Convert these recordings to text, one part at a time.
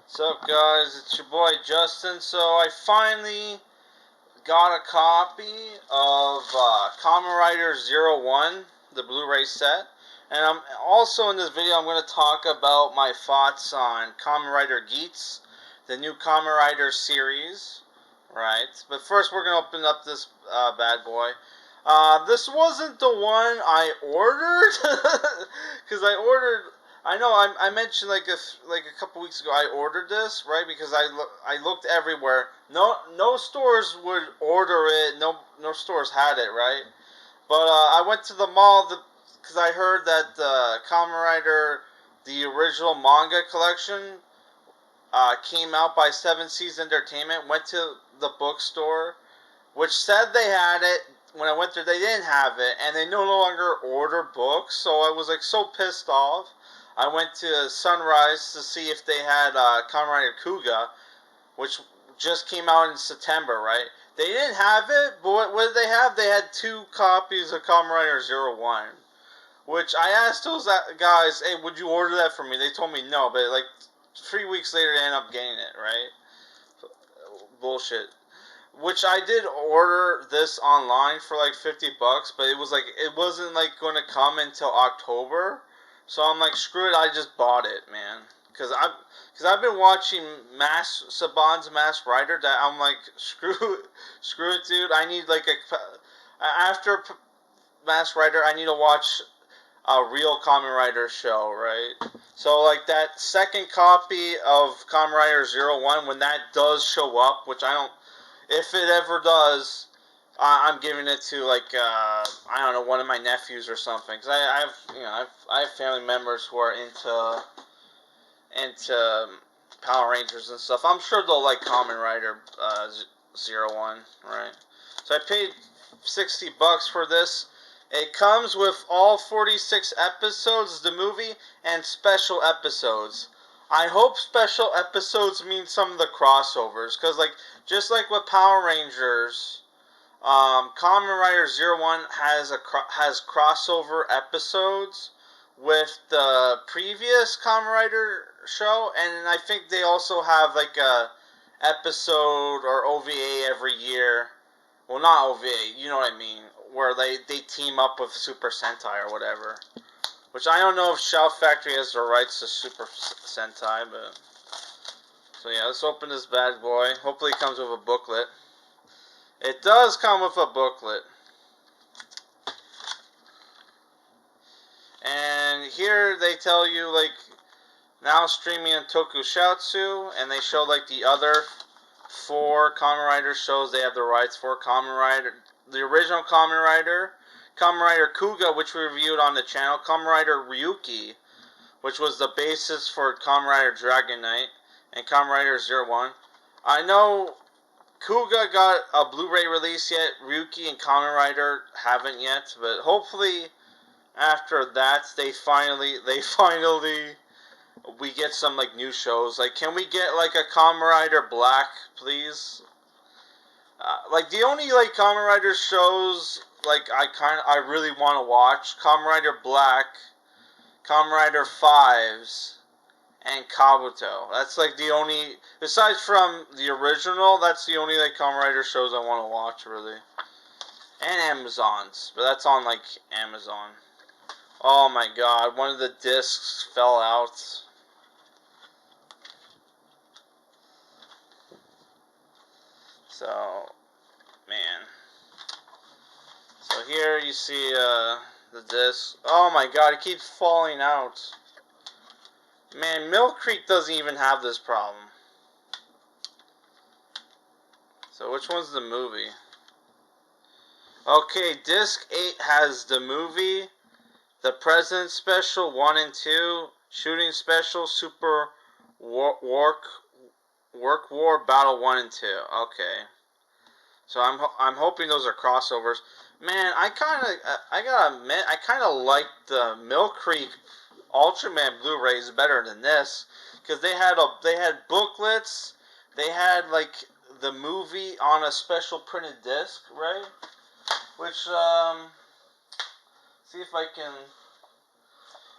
What's up, guys? It's your boy Justin. So I finally got a copy of Kamen Rider 01, the Blu-ray set. And I'm also in this video I'm going to talk about my thoughts on Kamen Rider Geats, the new Kamen Rider series. Right? But first we're going to open up this bad boy. This wasn't the one I ordered, because I know I mentioned like a couple weeks ago I ordered this, right? Because I looked everywhere. No stores would order it. No stores had it, right? But I went to the mall because I heard that Kamen Rider, the original manga collection, came out by Seven Seas Entertainment. Went to the bookstore, which said they had it. When I went there, they didn't have it, and they no longer order books. So I was like so pissed off. I went to Sunrise to see if they had Kamen Rider Kuga, which just came out in September, right? They didn't have it, but what did they have? They had 2 copies of Kamen Rider 01, which I asked those guys, hey, would you order that for me? They told me no, but like 3 weeks later, they ended up getting it, right? Bullshit. Which I did order this online for like $50, but it wasn't like going to come until October. So I'm like, screw it, I just bought it, man. Cause I've been watching Saban's Masked Rider. That I'm like, screw it, dude. I need like after Masked Rider, I need to watch a real Kamen Rider show, right? So like that second copy of Kamen Rider 01, when that does show up, which I don't. If it ever does, I'm giving it to like I don't know, one of my nephews or something. Cause I have family members who are into Power Rangers and stuff. I'm sure they'll like Kamen Rider 01, right? So I paid $60 for this. It comes with all 46 episodes, the movie, and special episodes. I hope special episodes mean some of the crossovers, because just like with Power Rangers, Kamen Rider 01 has crossover episodes with the previous Kamen Rider show, and I think they also have like a episode or OVA every year. Well, not OVA, you know what I mean, where they team up with Super Sentai or whatever. Which I don't know if Shout Factory has the rights to Super Sentai, but... So yeah, let's open this bad boy. Hopefully it comes with a booklet. It does come with a booklet. And here they tell you, like, now streaming on TOKUSATSU, and they show, like, the other 4 Kamen Rider shows they have the rights for. Kamen Rider, the original Kamen Rider Kuga, which we reviewed on the channel, Kamen Rider Ryuki, which was the basis for Kamen Rider Dragon Knight, and Kamen Rider 01. I know Kuga got a Blu-ray release yet, Ryuki and Kamen Rider haven't yet, but hopefully after that we get some like new shows. Like, can we get like a Kamen Rider Black, please? Like the only like Kamen Rider shows like I really want to watch, Kamen Rider Black, Kamen Rider 5s, and Kabuto. That's like the only, besides from the original, that's the only like Kamen Rider shows I want to watch, really. And Amazon's, but that's on like Amazon. Oh my god, one of the discs fell out. So, man. So here you see the disc. Oh my god, it keeps falling out. Man, Mill Creek doesn't even have this problem. So which one's the movie? Okay, disc 8 has the movie, the President Special 1 and 2, Shooting Special, Super Work War Battle 1 and 2. Okay. So I'm hoping those are crossovers. Man, I gotta admit, I kind of like the Mill Creek Ultraman Blu-rays better than this, because they had booklets, they had like the movie on a special printed disc, right? Which see if I can.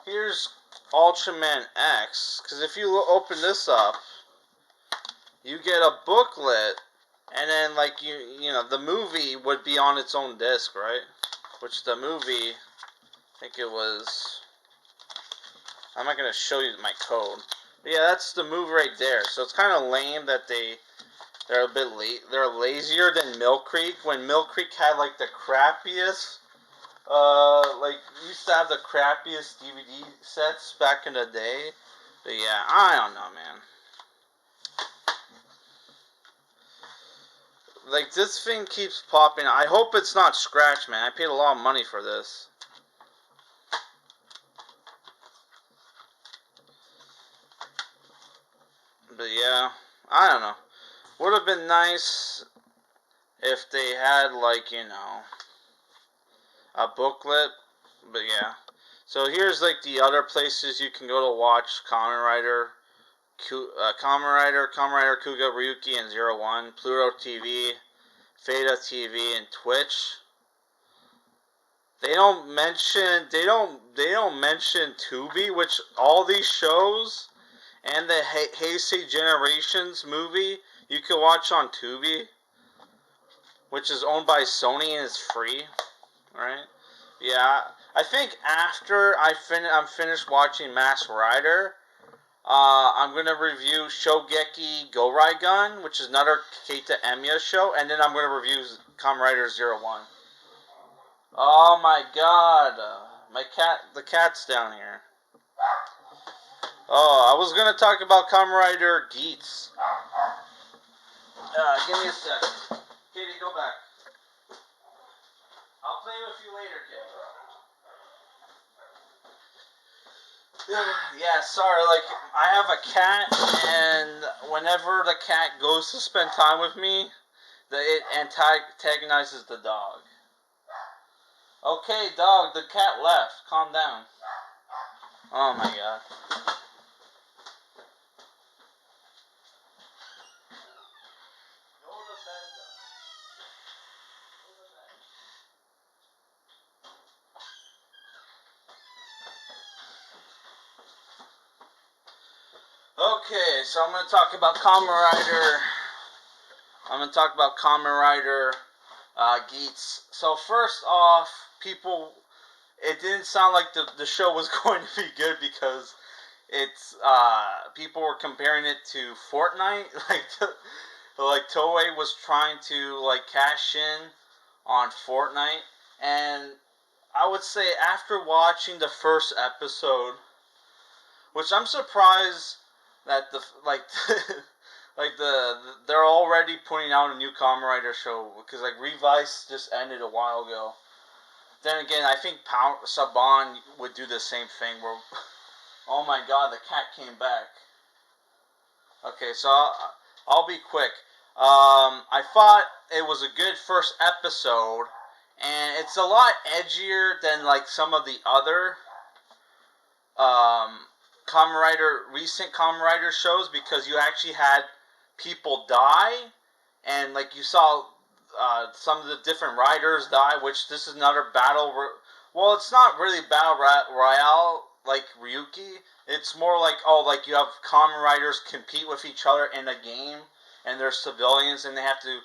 Here's Ultraman X, because if you open this up, you get a booklet, and then like you know the movie would be on its own disc, right? Which the movie, I think it was. I'm not gonna show you my code. But yeah, that's the movie right there. So it's kind of lame that they're a bit late. They're lazier than Mill Creek. When Mill Creek had like the crappiest, like used to have the crappiest DVD sets back in the day. But yeah, I don't know, man. Like, this thing keeps popping. I hope it's not scratched, man. I paid a lot of money for this. But yeah, I don't know. Would have been nice if they had, like, you know, a booklet. But yeah. So here's, like, the other places you can go to watch Kamen Rider. Kamen Rider Kuga, Ryuki, and 01. Pluto TV, Feta TV, and Twitch. They don't mention Tubi, which all these shows and the Heisei Generations movie you can watch on Tubi, which is owned by Sony and is free, right? Yeah, I think after I'm finished watching Masked Rider, I'm gonna review Shogeki Go Gun, which is another Keita Emiya show, and then I'm gonna review Kamen Rider 01. Oh my god. The cat's down here. Oh, I was gonna talk about Kamen Rider Geats. Give me a sec. Kitty, go back. I'll play with you later, Kitty. Yeah, sorry, like, I have a cat, and whenever the cat goes to spend time with me, it antagonizes the dog. Okay, dog, the cat left. Calm down. Oh my god. Okay, so I'm going to talk about Kamen Rider. I'm going to talk about Kamen Rider Geats. So first off, it didn't sound like the show was going to be good because people were comparing it to Fortnite. Like Toei was trying to like cash in on Fortnite, and I would say after watching the first episode, which I'm surprised that they're already putting out a new Kamen Rider show because like Revice just ended a while ago. Then again, I think Saban would do the same thing. Where, oh my god, the cat came back. Okay, so I'll be quick. I thought it was a good first episode, and it's a lot edgier than like some of the other recent Kamen Rider shows because you actually had people die, and like you saw some of the different riders die, which this is another battle. Well, it's not really battle royale like Ryuki. It's more like like you have Kamen Riders compete with each other in a game, and they're civilians, and they have to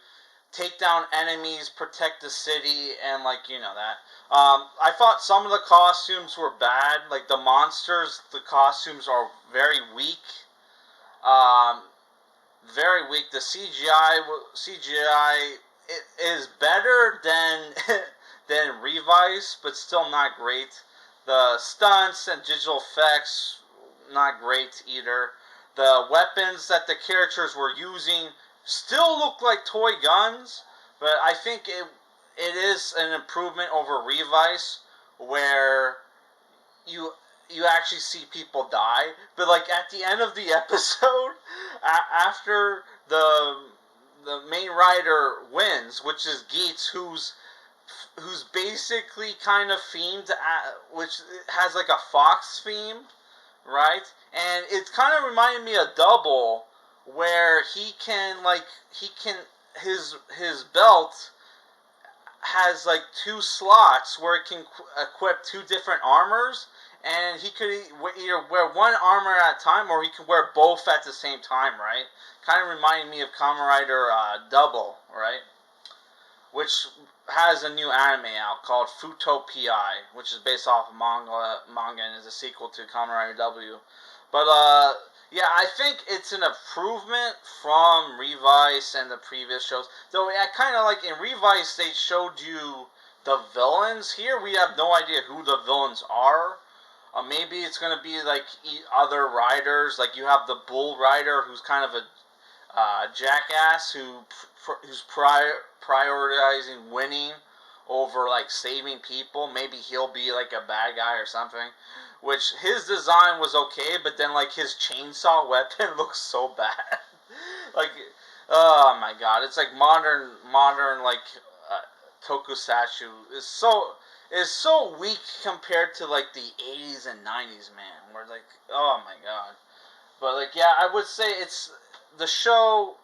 take down enemies, protect the city, and like you know that. I thought some of the costumes were bad. Like the monsters, the costumes are very weak. Um, very weak. The CGI is better than than Revice, but still not great. The stunts and digital effects not great either. The weapons that the characters were using still look like toy guns, but I think it is an improvement over Revice, where you actually see people die. But like at the end of the episode, after the main rider wins, which is Geats, who's basically kind of themed, which has like a fox theme, right? And it kind of reminded me of Double, where his belt has like two slots where it can equip two different armors, and he could either wear one armor at a time, or he could wear both at the same time, right? Kind of reminded me of Kamen Rider Double, right? Which has a new anime out called Futo PI, which is based off of manga and is a sequel to Kamen Rider W. But yeah, I think it's an improvement from Revice and the previous shows. Though I kind of like in Revice they showed you the villains. Here we have no idea who the villains are. Maybe it's gonna be like other riders. Like you have the Bull Rider, who's kind of a jackass who's prioritizing winning over like saving people. Maybe he'll be like a bad guy or something. Which his design was okay, but then like his chainsaw weapon looks so bad. Like, oh my god, it's like modern like tokusatsu is so weak compared to like the 80s and 90s, man. Where like, oh my god. But like, yeah, I would say it's the show.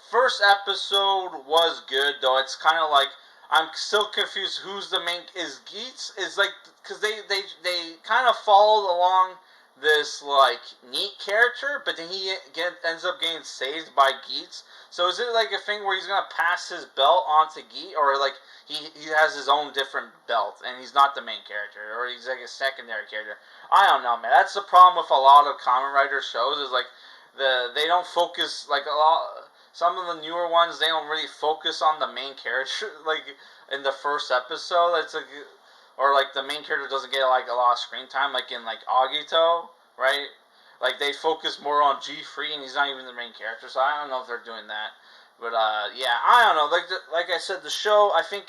First episode was good, though. It's kind of like I'm still confused. Who's the main? Is Geats? Is like because they kind of followed along this like neat character, but then he ends up getting saved by Geats. So is it like a thing where he's gonna pass his belt on to Geats, or like he has his own different belt and he's not the main character, or he's like a secondary character? I don't know, man. That's the problem with a lot of Kamen Rider shows is like they don't focus like a lot. Some of the newer ones they don't really focus on the main character like in the first episode. It's like or like the main character doesn't get like a lot of screen time like in like Agito, right? Like they focus more on G3 and he's not even the main character. So I don't know if they're doing that. But yeah, I don't know. Like I said, the show I think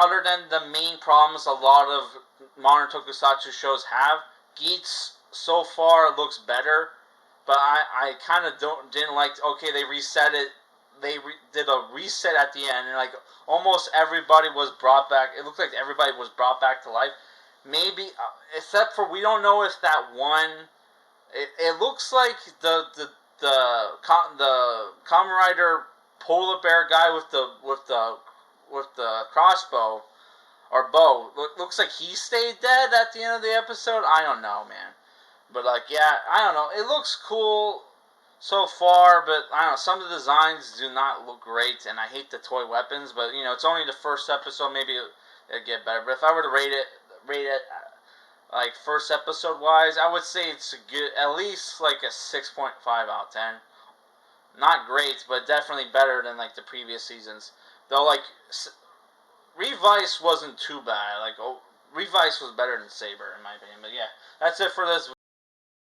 other than the main problems a lot of modern tokusatsu shows have, Geats so far looks better. But I kind of didn't like. Okay, they reset it. Did a reset at the end, and like almost everybody was brought back. It looked like everybody was brought back to life. Maybe except for we don't know if that one. It looks like the Kamen Rider polar bear guy with the crossbow or bow. Looks like he stayed dead at the end of the episode. I don't know, man. But like, yeah, I don't know. It looks cool so far, but I don't know. Some of the designs do not look great, and I hate the toy weapons. But you know, it's only the first episode. Maybe it'll get better. But if I were to rate it like first episode wise, I would say it's a good, at least like a 6.5 out of 10. Not great, but definitely better than like the previous seasons. Though like Revice wasn't too bad. Like Revice was better than Saber in my opinion. But yeah, that's it for this